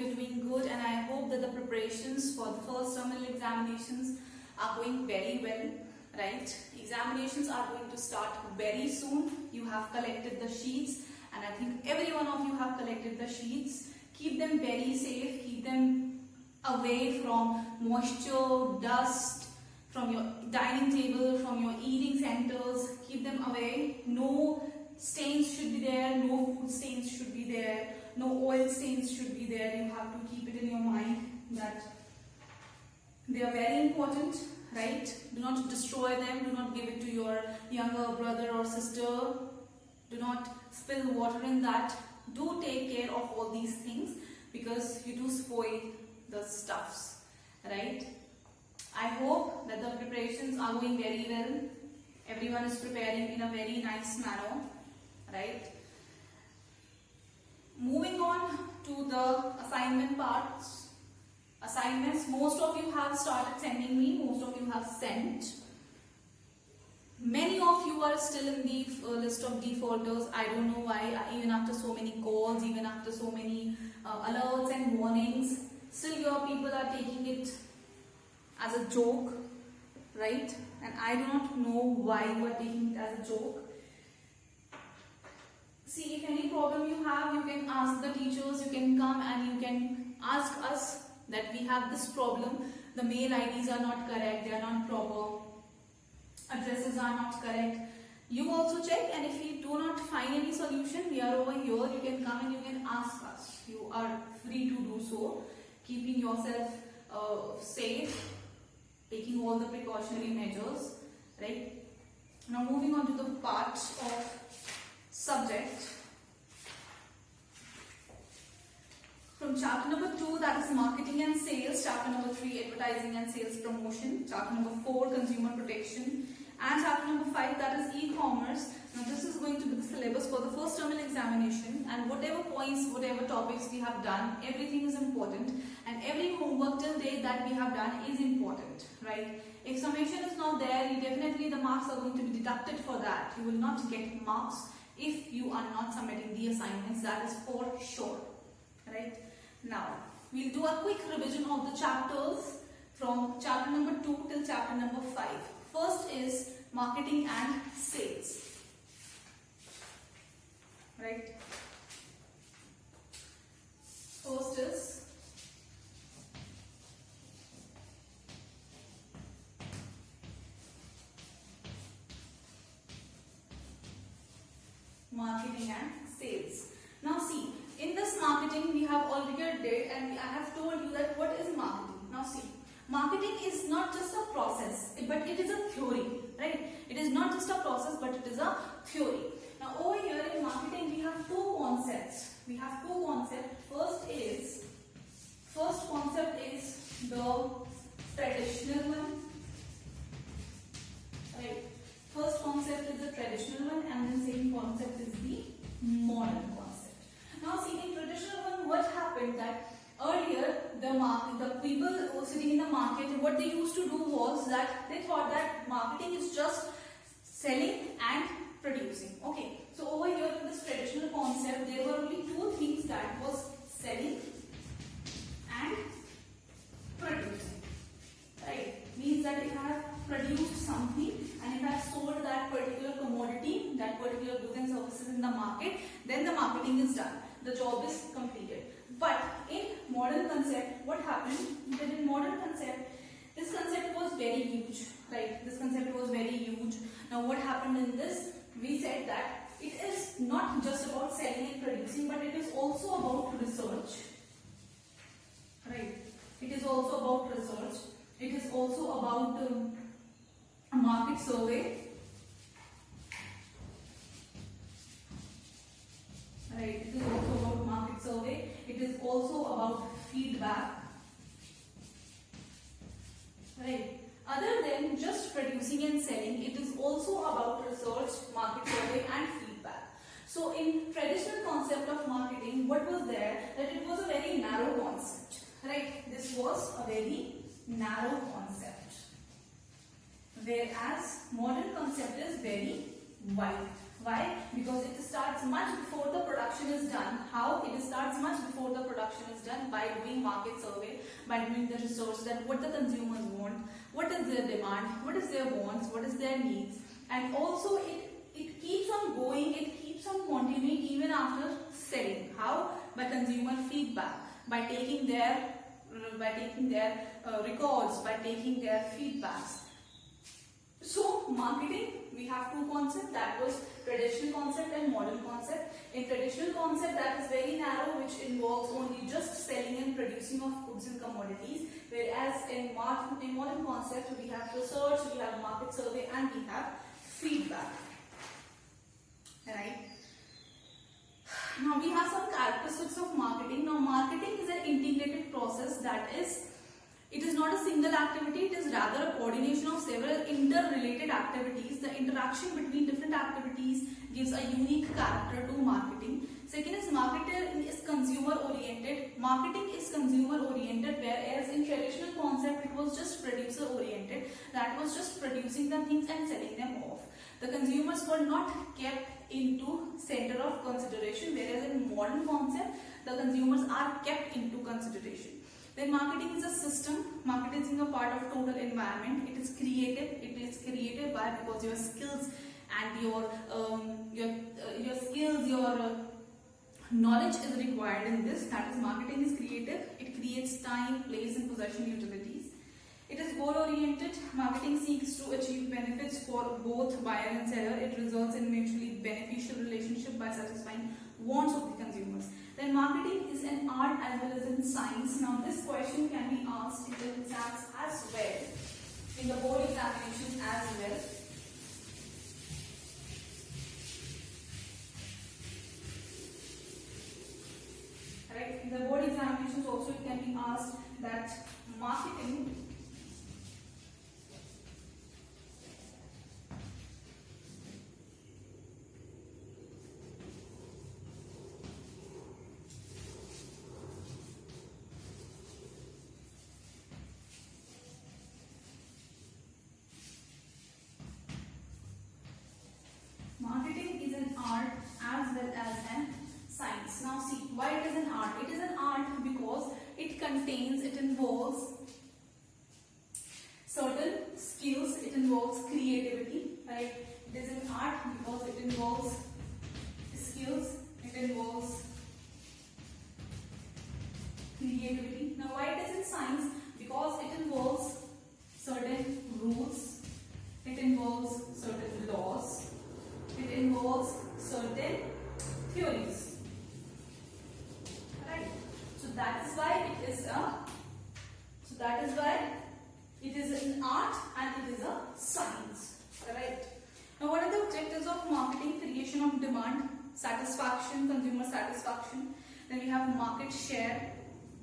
you're doing good, and I hope that the preparations for the first terminal examinations are going very well, right? Examinations are going to start very soon. You have collected the sheets, and I think every one of you have collected the sheets. Keep them very safe, keep them away from moisture, dust, from your dining table, from your eating centers. Keep them away. No stains should be there, no food stains should be there, no oil stains should be there. You have to keep it in your mind that they are very important, right? Do not destroy them, do not give it to your younger brother or sister, do not spill water in that. Do take care of all these things because you do spoil the stuffs, right? I hope that the preparations are going very well. Everyone is preparing in a very nice manner, right? Moving on to the assignment parts. Assignments, most of you have started sending me, most of you have sent. Many of you are still in the list of defaulters. I don't know why, even after so many calls, even after so many alerts and warnings, still your people are taking it as a joke, right? And I do not know why you are taking it as a joke. See, if any problem you have, you can ask the teachers, you can come and you can ask us that we have this problem. The mail IDs are not correct, they are not proper, addresses are not correct. You also check, and if you do not find any solution, we are over here. You can come and you can ask us. You are free to do so, keeping yourself safe, taking all the precautionary measures, right? Now moving on to the part of subject. From chapter number 2, that is marketing and sales, chapter number 3, advertising and sales promotion, chapter number 4, consumer protection, and chapter number 5, that is e-commerce. Now this is going to be the syllabus for the first terminal examination, and whatever points, whatever topics we have done, everything is important, and every homework till date that we have done is important, right? If summation is not there, you definitely, the marks are going to be deducted for that. You will not get marks if you are not submitting the assignments, that is for sure, right? Now, we'll do a quick revision of the chapters from chapter number 2 till chapter number 5. First is marketing and sales, right? First is marketing and sales. Now see, in this marketing we have already did, and I have told you that what is marketing. Now see, marketing is not just a process, but it is a theory, right? It is not just a process, but it is a theory. Now over here in marketing we have two concepts. We have two concepts. First concept is the traditional one, right? First concept is the traditional one, and then second concept is the modern concept. Now see, in traditional one, what happened that earlier the people who were sitting in the market, what they used to do was that they thought that marketing is just selling and producing. Okay, so over here in this traditional concept, there were only two things, that was selling and producing, right? Means that if I have produced something and if I have sold that particular commodity, that particular goods and services in the market, then the marketing is done. The job is completed. But in modern concept, what happened? That in modern concept, this concept was very huge, right? This concept was very huge. Now what happened in this? We said that it is not just about selling and producing, but it is also about research, right? It is also about research. It is also about a market survey, right? It is also about market survey. It is also about feedback, right? Other than just producing and selling, it is also about research, market survey and feedback. So in traditional concept of marketing, what was there? That it was a very narrow concept, right? This was a very narrow concept. Whereas modern concept is very wide. Why? Because it starts much before the production is done. How? It starts much before the production is done by doing market survey, by doing the research that what the consumers want, what is their demand, what is their wants, what is their needs, and also it keeps on going, it keeps on continuing even after selling. How? By consumer feedback, by taking their records, by taking their feedbacks. So marketing, we have two concepts, that was traditional concept and modern concept. In traditional concept, that is very narrow, which involves only just selling and producing of goods and commodities, whereas in modern concept, we have research, we have market survey, and we have feedback. Right? Now we have some characteristics of marketing. Now marketing is an integrated process, that is, it is not a single activity, it is rather a coordination of several interrelated activities. The interaction between different activities gives a unique character to marketing. Second is marketing is consumer oriented. Marketing is consumer oriented, whereas in traditional concept it was just producer oriented. That was just producing the things and selling them off. The consumers were not kept into center of consideration, whereas in modern concept the consumers are kept into consideration. Then marketing is a system. Marketing is a part of total environment. It is creative. It is creative why? Because your skills and your knowledge is required in this. That is, marketing is creative. It creates time, place, and possession utilities. It is goal oriented. Marketing seeks to achieve benefits for both buyer and seller. It results in mutually beneficial relationship by satisfying wants of the consumers. Then marketing is an art as well as in science. Now this question can be asked in the exams as well, in the board examinations as well. Right? In the board examinations also it can be asked that marketing is an art as well as an science. Now see, why it is an art? It is an art because it involves certain skills, it involves creativity, right? It is an art because it involves skills, it involves creativity. Now why it is in science? Because it involves certain rules, it involves certain laws, it involves certain theories, right? So that is why it is an art and it is a science, right? Now what are the objectives of marketing? Creation of demand, satisfaction, consumer satisfaction. Then we have market share,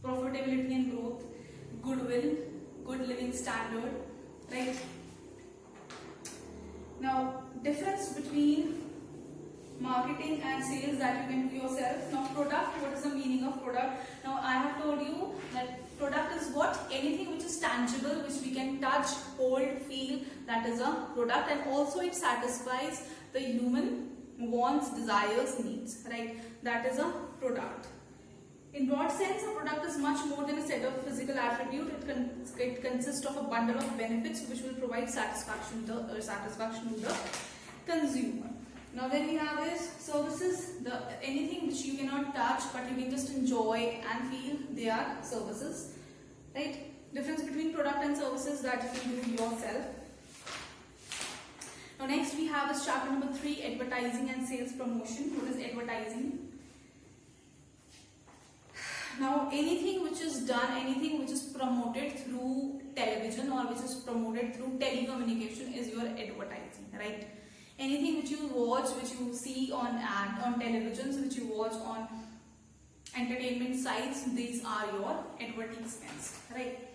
profitability and growth, goodwill, good living standard, right? Now difference between marketing and sales that you can do yourself. Now product, what is the meaning of product? Now I have told you that product is what? Anything which is tangible, which we can touch, hold, feel, that is a product, and also it satisfies the human wants, desires, needs, right? That is a product. In broad sense, a product is much more than a set of physical attributes. It consists of a bundle of benefits which will provide satisfaction to the consumer. Now then we have is services, anything which you cannot touch but you can just enjoy and feel, they are services, right? Difference between product and services that you can do yourself. Now next we have is chapter number 3, advertising and sales promotion. What is advertising? Now anything which is done, anything which is promoted through television or which is promoted through telecommunication is your advertising, right? Anything which you watch, which you see on televisions, which you watch on entertainment sites, these are your advertisements, right?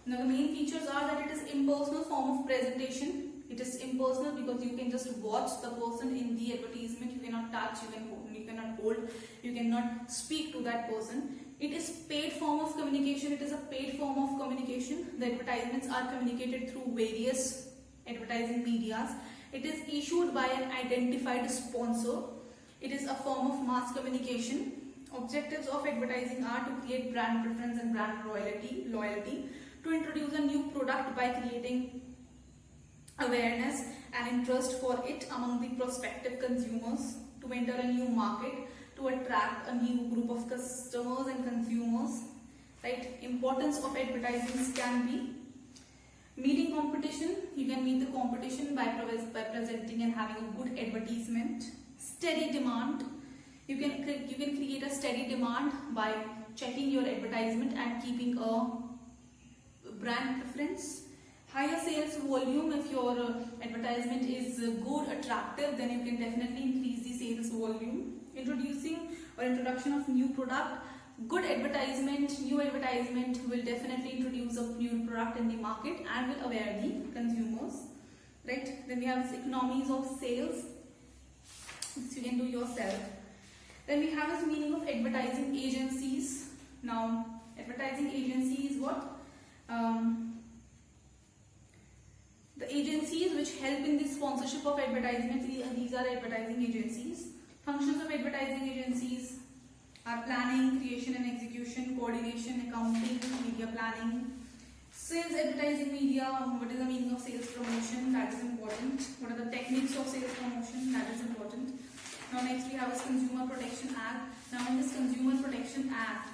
Now the main features are that it is impersonal form of presentation. It is impersonal because you can just watch the person in the advertisement. You cannot touch, you cannot hold, you cannot speak to that person. It is paid form of communication. It is a paid form of communication. The advertisements are communicated through various advertising medias. It is issued by an identified sponsor. It is a form of mass communication. Objectives of advertising are to create brand preference and brand loyalty, to introduce a new product by creating awareness and interest for it among the prospective consumers, to enter a new market, to attract a new group of customers and consumers. Right? Importance of advertising can be meeting competition. You can meet the competition by presenting and having a good advertisement. Steady demand. You can create a steady demand by checking your advertisement and keeping a brand preference. Higher sales volume. If your advertisement is good, attractive, then you can definitely increase the sales volume. Introduction of new product. Good advertisement, new advertisement will definitely introduce a new product in the market and will aware the consumers. Right? Then we have economies of sales. This you can do yourself. Then we have this meaning of advertising agencies. Now, advertising agency is what? The agencies which help in the sponsorship of advertisements, these are advertising agencies. Functions of advertising agencies are planning, creation and execution, coordination, accounting, media planning. Sales advertising media, what is the meaning of sales promotion? That is important. What are the techniques of sales promotion? That is important. Now next we have this Consumer Protection Act. Now in this Consumer Protection Act,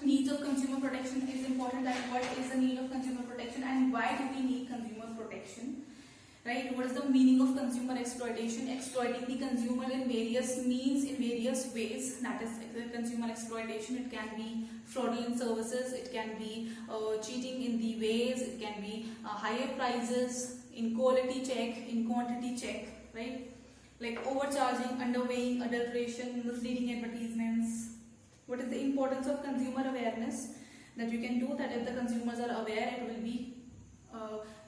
needs of consumer protection is important. That what is the need of consumer protection and why do we need consumer protection? Right? What is the meaning of consumer exploitation? Exploiting the consumer in various means, in various ways. That is consumer exploitation. It can be fraudulent services, it can be cheating in the ways, it can be higher prices, in quality check, in quantity check, right? Like overcharging, underweighing, adulteration, misleading advertisements. What is the importance of consumer awareness? That you can do that if the consumers are aware,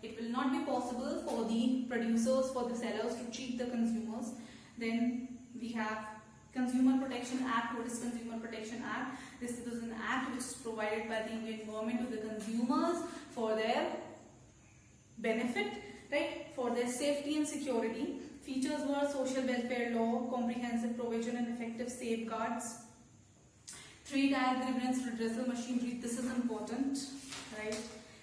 it will not be possible for the producers, for the sellers to cheat the consumers. Then we have Consumer Protection Act. What is Consumer Protection Act? This is an act which is provided by the Indian government to the consumers for their benefit, right? For their safety and security. Features were social welfare law, comprehensive provision and effective safeguards, trade grievance redressal machinery. This is important, right?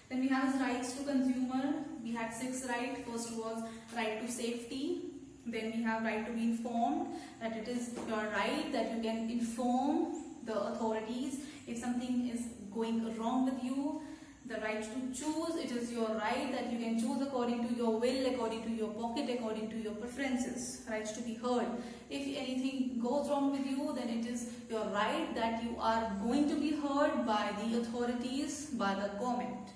Then we have rights to consumer. We had 6 rights. First was right to safety. Then we have right to be informed, that it is your right that you can inform the authorities if something is going wrong with you. The right to choose, it is your right that you can choose according to your will, according to your pocket, according to your preferences. Rights to be heard. If anything goes wrong with you, then it is your right that you are going to be heard by the authorities, by the government.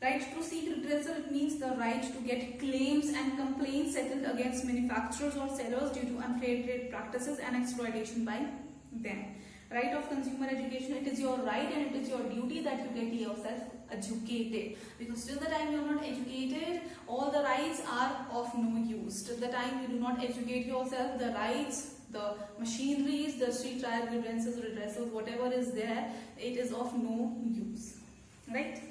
Right to seek redressal, it means the right to get claims and complaints settled against manufacturers or sellers due to unfair trade practices and exploitation by them. Right of consumer education, it is your right and it is your duty that you get yourself educated, because till the time you are not educated, all the rights are of no use. Till the time you do not educate yourself, the rights, the machineries, the street trial grievances, redressals, whatever is there, it is of no use. Right?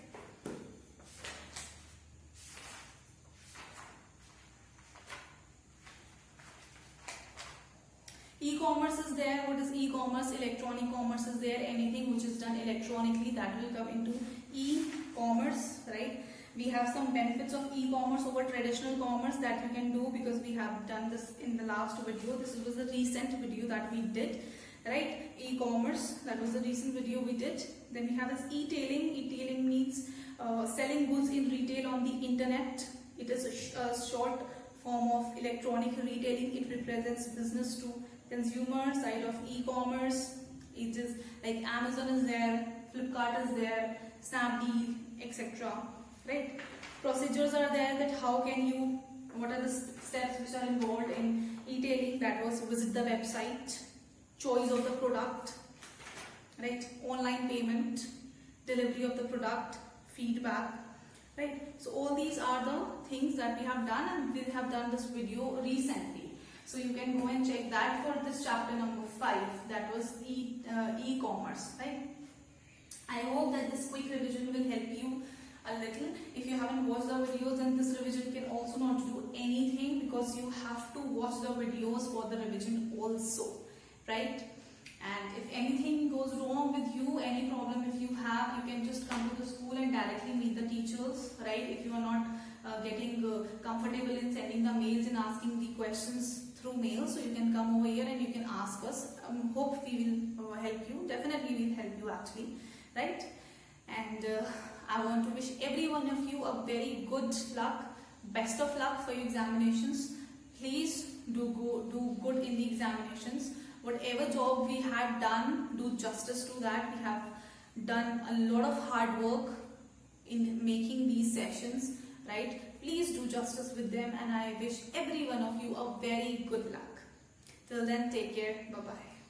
E-commerce is there. What is e-commerce? Electronic commerce is there. Anything which is done electronically, that will come into e-commerce, right? We have some benefits of e-commerce over traditional commerce that you can do, because we have done this in the last video. This was a recent video that we did, right? E-commerce, that was the recent video we did. Then we have this e-tailing. E-tailing means selling goods in retail on the internet. It is a short form of electronic retailing. It represents business to consumer side of e-commerce. It is like Amazon is there, Flipkart is there, Snapdeal, etc. Right? Procedures are there, that how can you, what are the steps which are involved in e-tailing. That was visit the website, choice of the product, right? Online payment, delivery of the product, feedback, right? So all these are the things that we have done, and we have done this video recently. So you can go and check that for this chapter number 5. That was e-commerce, right? I hope that this quick revision will help you a little. If you haven't watched the videos, then this revision can also not do anything, because you have to watch the videos for the revision also, right? And if anything goes wrong with you, any problem if you have, you can just come to the school and directly meet the teachers, right? If you are not getting comfortable in sending the mails and asking the questions through mail, so you can come over here and you can ask us. Hope we will help you. Definitely we'll help you actually, right? And I want to wish every one of you a very good luck, best of luck for your examinations. Please do good in the examinations. Whatever job we had done, do justice to that. We have done a lot of hard work in making these sessions, right? Please do justice with them, and I wish every one of you a very good luck. Till then, take care. Bye-bye.